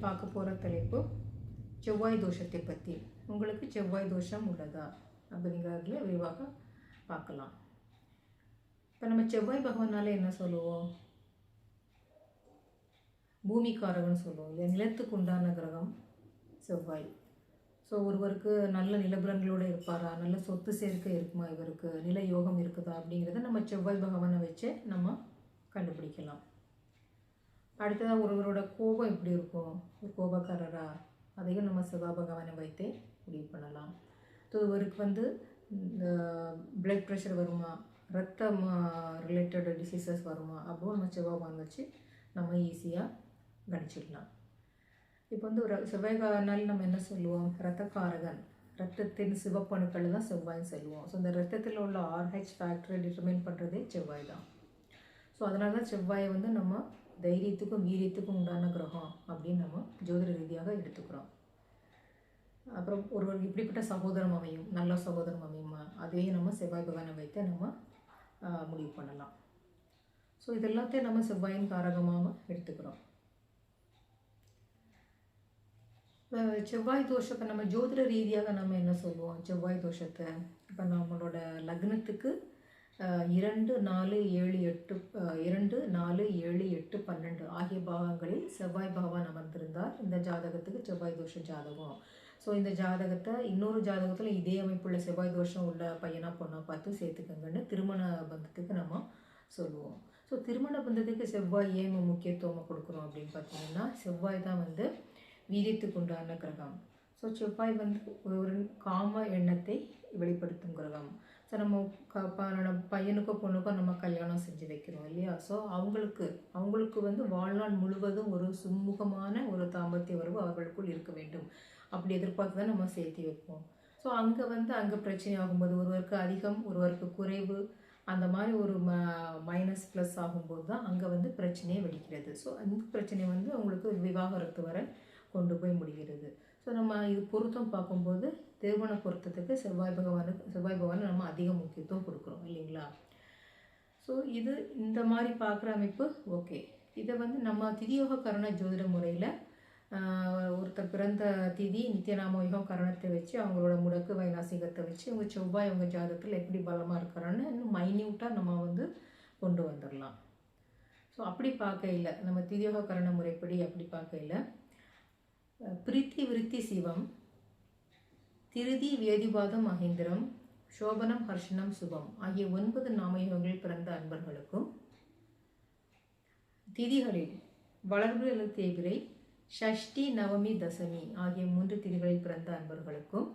பார்க்க போகிற தலைப்பு செவ்வாய் தோஷத்தை பற்றி. உங்களுக்கு செவ்வாய் தோஷம் உள்ளதா அப்படிங்கிறதுல விரிவாக பார்க்கலாம். இப்போ நம்ம செவ்வாய் பகவானால என்ன சொல்லுவோம்? பூமிக்காரகன்னு சொல்லுவோம் இல்லையா? நிலத்துக்கு உண்டான கிரகம் செவ்வாய். ஸோ ஒருவருக்கு நல்ல நிலபுலன்களோடு இருப்பாரா, நல்ல சொத்து சேர்க்கை இருக்குமா, இவருக்கு நில யோகம் இருக்குதா அப்படிங்கிறத நம்ம செவ்வாய் பகவானை வச்சு நம்ம கண்டுபிடிக்கலாம். அடுத்ததாக ஒருவரோட கோபம் எப்படி இருக்கும், ஒரு கோபக்காரரா, அதையும் நம்ம செவ்வாய் பகவானை வைத்தே முடிவு பண்ணலாம். ஸோ இவருக்கு இந்த பிளட் ப்ரெஷர் வருமா, ரத்தம் ரிலேட்டட் டிசீசஸ் வருமா, அப்போ நம்ம செவ்வாய் பகவான் வச்சு நம்ம ஈஸியாக கணிச்சிடலாம். இப்போ ஒரு செவ்வாய்காரனால் நம்ம என்ன சொல்லுவோம்? இரத்தக்காரகன், ரத்தத்தின் சிவப்பணுக்கள் தான் செவ்வாய்னு சொல்லுவோம். ஸோ இந்த ரத்தத்தில் உள்ள RH ஃபேக்டரை டிட்டர்மைன் பண்ணுறதே செவ்வாய் தான். ஸோ அதனால தான் செவ்வாயை நம்ம தைரியத்துக்கும் வீரியத்துக்கும் உண்டான கிரகம் அப்படின்னு நம்ம ஜோதிட ரீதியாக எடுத்துக்கிறோம். அப்புறம் ஒருவருக்கு இப்படிப்பட்ட சகோதரம் அமையும், நல்ல சகோதரம் அமையுமா, அதையும் நம்ம செவ்வாய் பகவானை வைத்து நம்ம முடிவு பண்ணலாம். ஸோ இதெல்லாத்தையும் நம்ம செவ்வாயின் காரகமாக எடுத்துக்கிறோம். செவ்வாய் தோஷத்தை நம்ம ஜோதிட ரீதியாக நம்ம என்ன சொல்லுவோம்? செவ்வாய் தோஷத்தை இப்போ நம்மளோட லக்னத்துக்கு 2, 4, 7, 8 2, 4, 7, 8, 12 ஆகிய பாகங்களில் செவ்வாய் பகவான் அமர்ந்திருந்தால் இந்த ஜாதகத்துக்கு செவ்வாய் தோஷ ஜாதகம். ஸோ இந்த ஜாதகத்தை இன்னொரு ஜாதகத்தில் இதே அமைப்புள்ள செவ்வாய் தோஷம் உள்ள பையனா பொண்ணா பார்த்து சேர்த்துக்கங்கன்னு திருமண பந்தத்துக்கு நம்ம சொல்லுவோம். ஸோ திருமண பந்தத்துக்கு செவ்வாய் ஏன் முக்கியத்துவம் கொடுக்குறோம் அப்படின்னு பார்த்தீங்கன்னா, செவ்வாய் தான் வீரியத்துக்கு உண்டான கிரகம். ஸோ செவ்வாய் ஒரு காம எண்ணத்தை வெளிப்படுத்தும் கிரகம். ஸோ நம்ம பையனுக்கோ பொண்ணுக்கோ நம்ம கல்யாணம் செஞ்சு வைக்கிறோம் இல்லையா? ஸோ அவங்களுக்கு வாழ்நாள் முழுவதும் ஒரு சுமூகமான ஒரு தாம்பத்திய உறவு அவர்களுக்குள் இருக்க வேண்டும் அப்படி எதிர்பார்த்து தான் நம்ம சேர்த்து வைப்போம். ஸோ அங்கே பிரச்சனை ஆகும்போது ஒருவருக்கு அதிகம் ஒருவருக்கு குறைவு அந்த மாதிரி ஒரு மைனஸ் ப்ளஸ் ஆகும்போது தான் அங்கே பிரச்சனையே வெடிக்கிறது. ஸோ அந்த பிரச்சனை அவங்களுக்கு விவாகரத்து வர கொண்டு போய் முடிகிறது. ஸோ நம்ம இது பொருத்தம் பார்க்கும்போது திருமண பொருத்தத்துக்கு செவ்வாய் பகவானை நம்ம அதிக முக்கியத்துவம் கொடுக்குறோம் இல்லைங்களா? ஸோ இது இந்த மாதிரி பார்க்குற அமைப்பு ஓகே. இதை நம்ம திதியோக கரண ஜோதிட முறையில் ஒருத்தர் பிறந்த திதி நித்தியநாமயோகம் கரணத்தை வச்சு அவங்களோட முடக்கு வைநாசிகத்தை வச்சு அவங்க செவ்வாய் அவங்க ஜாதகத்தில் எப்படி பலமாக இருக்கிறான்னு இன்னும் மைன்யூட்டாக நம்ம கொண்டு வந்துடலாம். ஸோ அப்படி பார்க்கையில் நம்ம திதியோக கரண முறைப்படி அப்படி பார்க்கையில் பிரீத்தி விருத்தி சிவம், திருதி வேதிபாதம் மகேந்திரம், சோபனம் ஹர்ஷனம் சுபம் ஆகிய 9 நாமயோகங்களில் பிறந்த அன்பர்களுக்கும், திதிகளில் வளர்வு அல்லது தேய்பிரை, ஷஷ்டி நவமி தசமி ஆகிய 3 திதிகளில் பிறந்த அன்பர்களுக்கும்,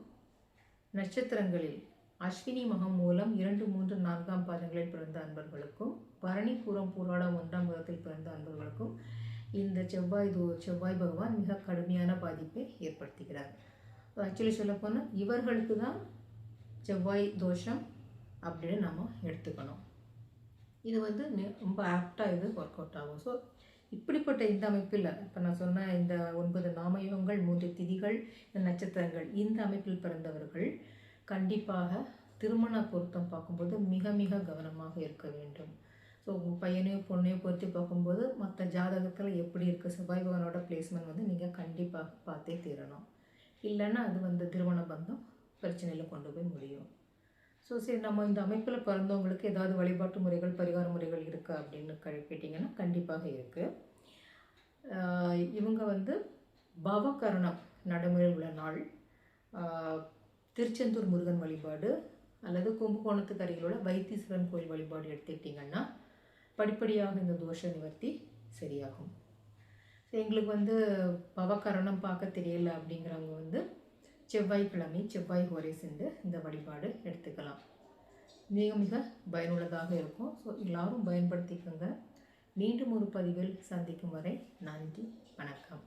நட்சத்திரங்களில் அஸ்வினி மகம் மூலம் 2, 3, 4ஆம் பாதங்களில் பிறந்த அன்பர்களுக்கும், பரணி பூரம் பூராடம் 1ஆம் பாதத்தில் பிறந்த அன்பர்களுக்கும் இந்த செவ்வாய் பகவான் மிக கடுமையான பாதிப்பை ஏற்படுத்துகிறார். ஆக்சுவலி சொல்லப்போனால் இவர்களுக்கு தான் செவ்வாய் தோஷம் அப்படின்னு நம்ம எடுத்துக்கணும். இது ரொம்ப ஆப்டாக இது ஒர்க் அவுட் ஆகும். ஸோ இப்படிப்பட்ட இந்த அமைப்பில் இப்போ நான் சொன்ன இந்த 9 நாமயோகங்கள் 3 திதிகள் இந்த நட்சத்திரங்கள் இந்த அமைப்பில் பிறந்தவர்கள் கண்டிப்பாக திருமண பொருத்தம் பார்க்கும்போது மிக மிக கவனமாக இருக்க வேண்டும். ஸோ பையனையோ பொண்ணையோ பொறுத்து பார்க்கும்போது மற்ற ஜாதகத்தில் எப்படி இருக்குது செவ்வாய் பகவானோட பிளேஸ்மெண்ட் நீங்கள் கண்டிப்பாக பார்த்தே தீரணும். இல்லைன்னா அது திருமண பந்தம் பிரச்சனையில் கொண்டு போய் முடியும். ஸோ சரி, நம்ம இந்த அமைப்பில் பிறந்தவங்களுக்கு ஏதாவது வழிபாட்டு முறைகள் பரிகார முறைகள் இருக்கா அப்படின்னு கேட்டிங்கன்னா கண்டிப்பாக இருக்குது. இவங்க பவகரணம் நடைமுறை உள்ள நாள் திருச்செந்தூர் முருகன் வழிபாடு அல்லது கும்பகோணத்துக்கு அருகில் உள்ள வைத்தீஸ்வரன் கோயில் வழிபாடு எடுத்துக்கிட்டிங்கன்னா படிப்படியாக இந்த தோஷ நிவர்த்தி சரியாகும். எங்களுக்கு பவகரணம் பார்க்க தெரியல அப்படிங்கிறவங்க செவ்வாய்க்கிழமை செவ்வாய் ஹோரை சென்று இந்த வழிபாடு எடுத்துக்கலாம். மிக மிக பயனுள்ளதாக இருக்கும். ஸோ எல்லாரும் பயன்படுத்திக்கோங்க. மீண்டும் ஒரு பதிவில் சந்திக்கும் வரை நன்றி, வணக்கம்.